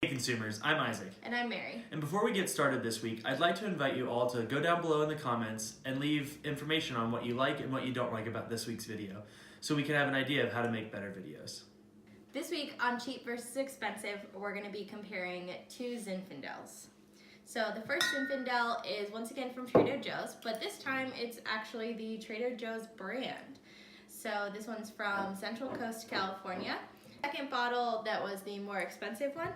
Hey consumers, I'm Isaac. And I'm Mary. And before we get started this week, I'd like to invite you all to go down below in the comments and leave information on what you like and what you don't like about this week's video, so we can have an idea of how to make better videos. This week on Cheap versus Expensive, we're going to be comparing two Zinfandels. So the first Zinfandel is once again from Trader Joe's, but this time it's actually the Trader Joe's brand. So this one's from Central Coast, California. The second bottle that was the more expensive one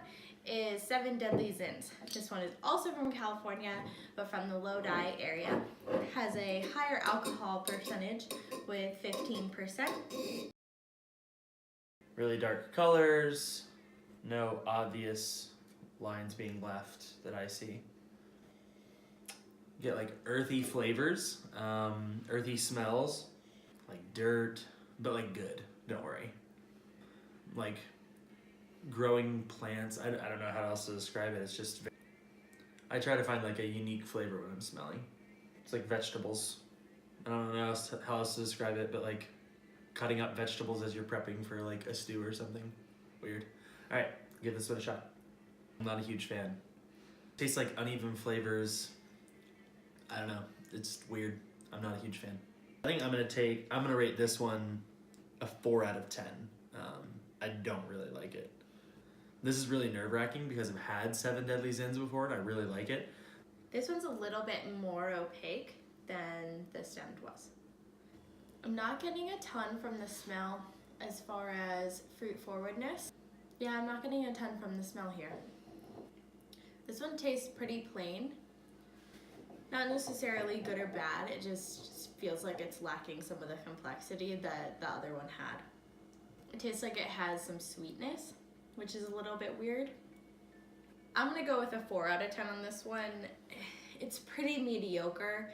is 7 Deadly Zins. This one is also from California, but from the Lodi area. It has a higher alcohol percentage with 15%. Really dark colors, no obvious lines being left that I see. You get like earthy flavors, earthy smells, like dirt, but like good, don't worry. Like growing plants, I don't know how else to describe it. It's just, I try to find like a unique flavor when I'm smelling. It's like vegetables. I don't know how else to describe it, but like cutting up vegetables as you're prepping for like a stew or something. Weird. All right, give this one a shot. I'm not a huge fan. Tastes like uneven flavors. I don't know, it's weird. I'm not a huge fan. I think I'm gonna rate this one a 4 out of 10. I don't really like it. This is really nerve-wracking because I've had 7 Deadly Zins before and I really like it. This one's a little bit more opaque than the stemmed was. I'm not getting a ton from the smell as far as fruit forwardness. Yeah, I'm not getting a ton from the smell here. This one tastes pretty plain. Not necessarily good or bad, it just feels like it's lacking some of the complexity that the other one had. It tastes like it has some sweetness, which is a little bit weird. I'm gonna go with a 4 out of 10 on this one. It's pretty mediocre.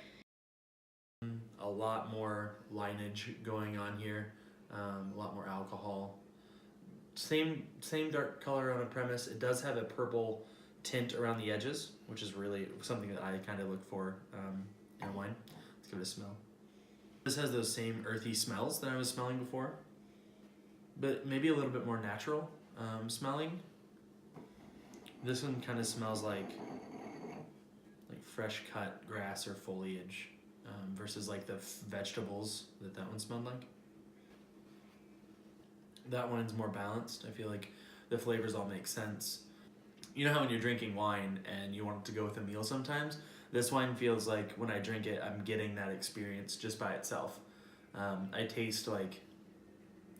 A lot more lineage going on here, a lot more alcohol. Same dark color on a premise. It does have a purple tint around the edges, which is really something that I kind of look for in wine. Let's give it a smell. This has those same earthy smells that I was smelling before, but maybe a little bit more natural smelling. This one kind of smells like fresh cut grass or foliage versus like the vegetables that one smelled like. That one's more balanced. I feel like the flavors all make sense. You know how when you're drinking wine and you want it to go with a meal sometimes? This wine feels like when I drink it, I'm getting that experience just by itself. I taste like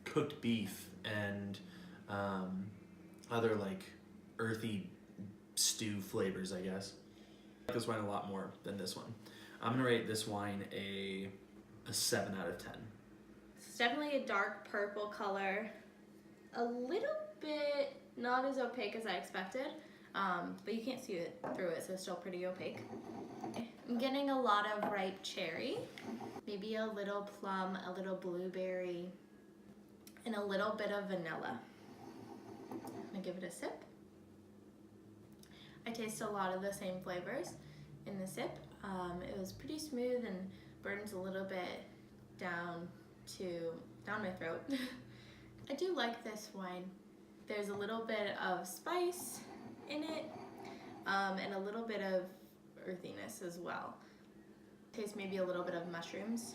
cooked beef and other like earthy stew flavors, I guess. I like this wine a lot more than this one. I'm gonna rate this wine a 7 out of 10. It's definitely a dark purple color. A little bit not as opaque as I expected, but you can't see it through it, so it's still pretty opaque. I'm getting a lot of ripe cherry, maybe a little plum, a little blueberry, and a little bit of vanilla. I'm gonna give it a sip. I taste a lot of the same flavors in the sip. It was pretty smooth and burns a little bit down my throat. I do like this wine. There's a little bit of spice in it, and a little bit of earthiness as well. Tastes maybe a little bit of mushrooms.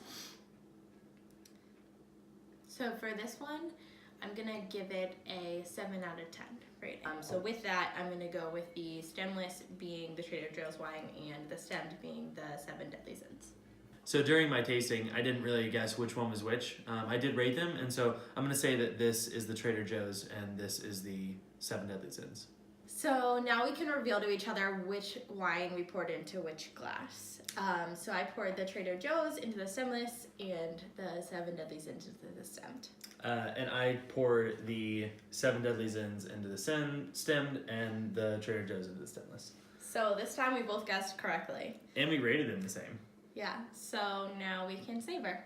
So for this one, I'm gonna give it a 7 out of 10 rating. So with that, I'm gonna go with the stemless being the Trader Joe's wine and the stemmed being the 7 Deadly Zins. So during my tasting, I didn't really guess which one was which. I did rate them, and so I'm gonna say that this is the Trader Joe's and this is the 7 Deadly Zins. So now we can reveal to each other which wine we poured into which glass. So I poured the Trader Joe's into the stemless and the 7 Deadly Zins into the stemmed. And I poured the 7 Deadly Zins into the stemmed and the Trader Joe's into the stemless. So this time we both guessed correctly. And we rated them the same. Yeah, so now we can savor.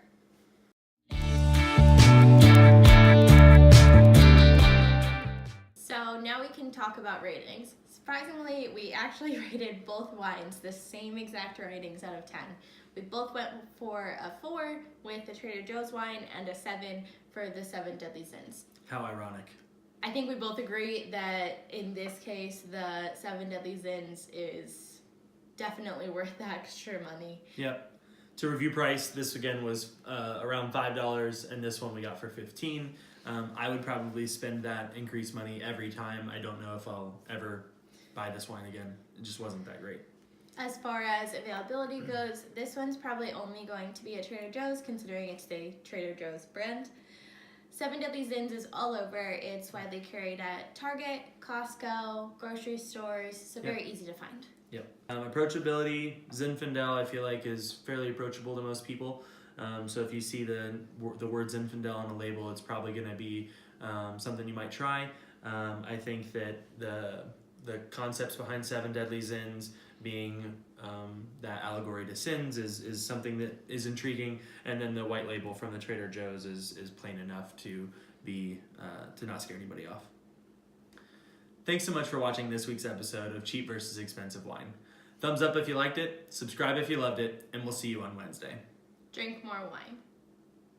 So now we can talk about ratings. Surprisingly, we actually rated both wines the same exact ratings out of 10. We both went for a 4 with the Trader Joe's wine and a 7 for the 7 Deadly Zins. How ironic. I think we both agree that in this case, the 7 Deadly Zins is definitely worth the extra money. Yep. To review price, this again was around $5, and this one we got for $15. I would probably spend that increased money every time. I don't know if I'll ever buy this wine again. It just wasn't that great. As far as availability goes, this one's probably only going to be at Trader Joe's, considering it's the Trader Joe's brand. 7 Deadly Zins is all over. It's widely carried at Target, Costco, grocery stores, so very easy to find. Yep. Approachability, Zinfandel I feel like is fairly approachable to most people. So if you see the word Zinfandel on a label, it's probably going to be something you might try. I think that the concepts behind 7 Deadly Zins being that allegory to sins is something that is intriguing, and then the white label from the Trader Joe's is plain enough to be to not scare anybody off. Thanks so much for watching this week's episode of Cheap versus Expensive Wine. Thumbs up if you liked it, subscribe if you loved it, and we'll see you on Wednesday. Drink more wine.